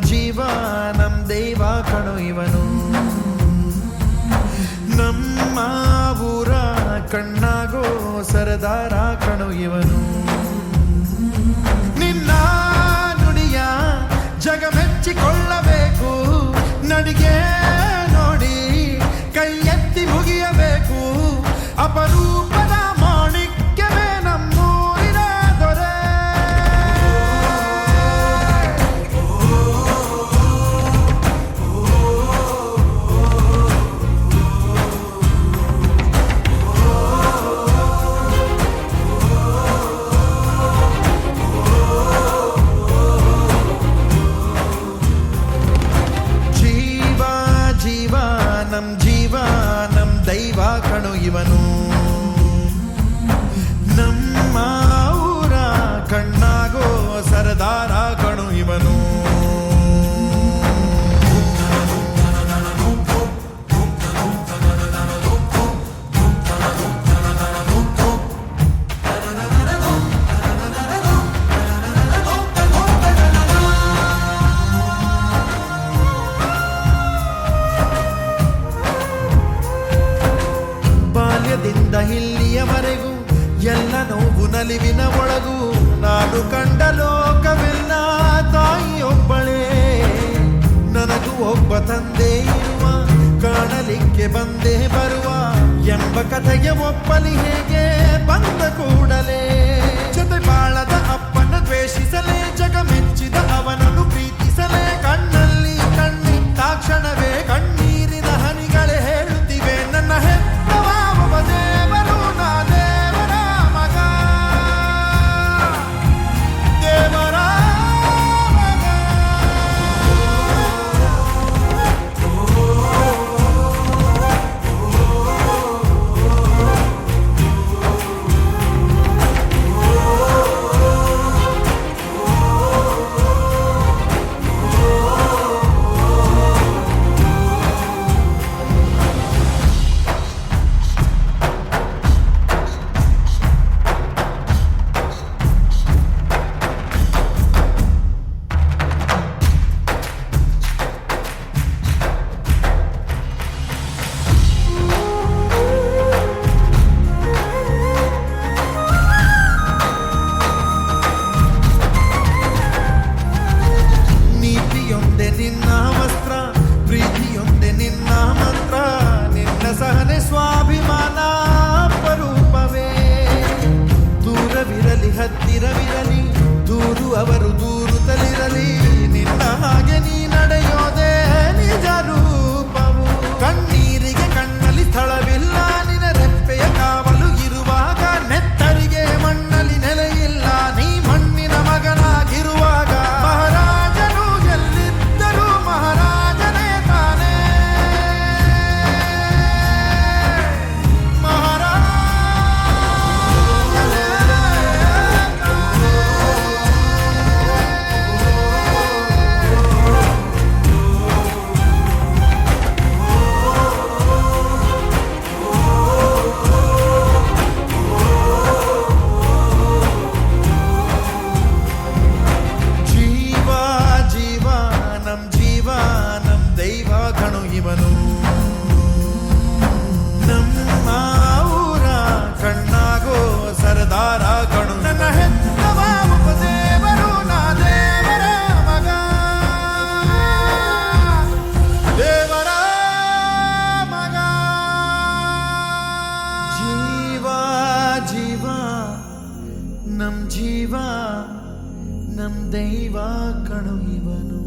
ಜೀವ ನಮ್ ದೈವ ಕಣೋ ಇವನು, ನಮ್ಮ ಊರ ಕಣ್ಣಾಗೋ ಸರದಾರ ಕಣೋ ಇವನು. ನಿನ್ನ ನುಡಿಯ ಜಗ ಮೆಚ್ಚಿಕೊಳ್ಳಬೇಕು, ನಡಿಗೆ ನೋಡಿ ಕೈ ಎತ್ತಿ ಮುಗಿಯಬೇಕು. ಅಪರೂಪದ ಮಾಣಿಕ್ಯವೇ ನಮ್ಮೂರಿನ ದೊರೆ. ಜೀವ ನಮ್ ದೈವ ಕಣೋ ಇವನು, ನಮ್ಮ ಊರ ಕಣ್ಣಾಗೋ ಸರದಾರ ಕಣೋ ಇವನು. ಬಾಲ್ಯದಿಂದ ಇಲ್ಲಿಯವರೆಗೂ ಎಲ್ಲ ನೋವು ನಲಿವಿನ ಒಳಗೂ ನಾನು ಕಂಡ ಲೋಕವೆಲ್ಲ ತಾಯಿಯೊಬ್ಬಳೇ. ನನಗೂ ಒಬ್ಬ ತಂದೆ ಇರುವ, ಕಾಣಲಿಕ್ಕೆ ಬಂದೇ ಬರುವ ಎಂಬ ಕಥೆಯ ಒಪ್ಪಲಿ ಹೇಗೆ ಬಂದ ಕೂಡಲೇ. ಜೊತೆ ಬಾಳದ ಅಪ್ಪನ ದ್ವೇಷಿಸಲೇ, ಜಗ ಮೆಚ್ಚಿದ ಅವನನ್ನು ಪ್ರೀತಿಸಲೇ. ಕಣ್ಣಲ್ಲಿ ಕಣ್ಣಿಟ್ಟಾಕ್ಷಣವೇ ಕಣ್ಣೀರಿನ ಹನಿಗಳೇ ಹೇಳುತ್ತಿವೆ ನನ್ನ ಹೆತ್ತವ ದೇವರು, ನಾ ದೇವರ ಮಗ, ದೇವರ ಮಗ. ನಿನ್ನ ವಸ್ತ್ರ, ಪ್ರೀತಿಯೊಂದೆ ನಿನ್ನ ಮಂತ್ರ, ನಿನ್ನ ಸಹನೆ ಸ್ವಾಭಿಮಾನ ಅಪರೂಪವೇ. ದೂರವಿರಲಿ ಹತ್ತಿರವಿರಲಿ, ದೂರು ಅವರು ದೂರುತ್ತಲಿರಲಿ, ನಿನ್ನ ಹಾಗೆ ನೀ ನಡೆಯೋದೇ ನಿಜ ರೂಪವು. ಕಣ್ಣೀರಿಗೆ ಕಣ್ಣಲ್ಲಿ ಸ್ಥಳವಿಲ್ಲ, ನಿನ್ನ ರೆಪ್ಪೆಯ ಕಾವಲು ಇರುವಾಗ. ನೆತ್ತರಿಗೆ ಮಣ್ಣಲ್ಲಿ ನೆಲೆಯಿಲ್ಲ, ನೀ ಮಣ್ಣಿನ ಮಗನಾಗಿರುವಾಗ. ಮಹಾರಾಜನು ಎಲ್ಲಿದ್ದರೂ ಮಹಾರಾಜನೇ ತಾನೇ. ಜೀವ ನಮ್ ದೈವ ಕಣೋ ಇವನು, ನಮ್ಮ ಊರ ಕಣ್ಣಾಗೋ ಸರದಾರ ಕಣೋ. ನನ್ನ ಹೆತ್ತವ ದೇವರು, ನಾ ದೇವರ ಮಗ, ದೇವರ ಮಗ. ಜೀವ ನಮ್ ದೈವ ಕಣೋ ಇವನು.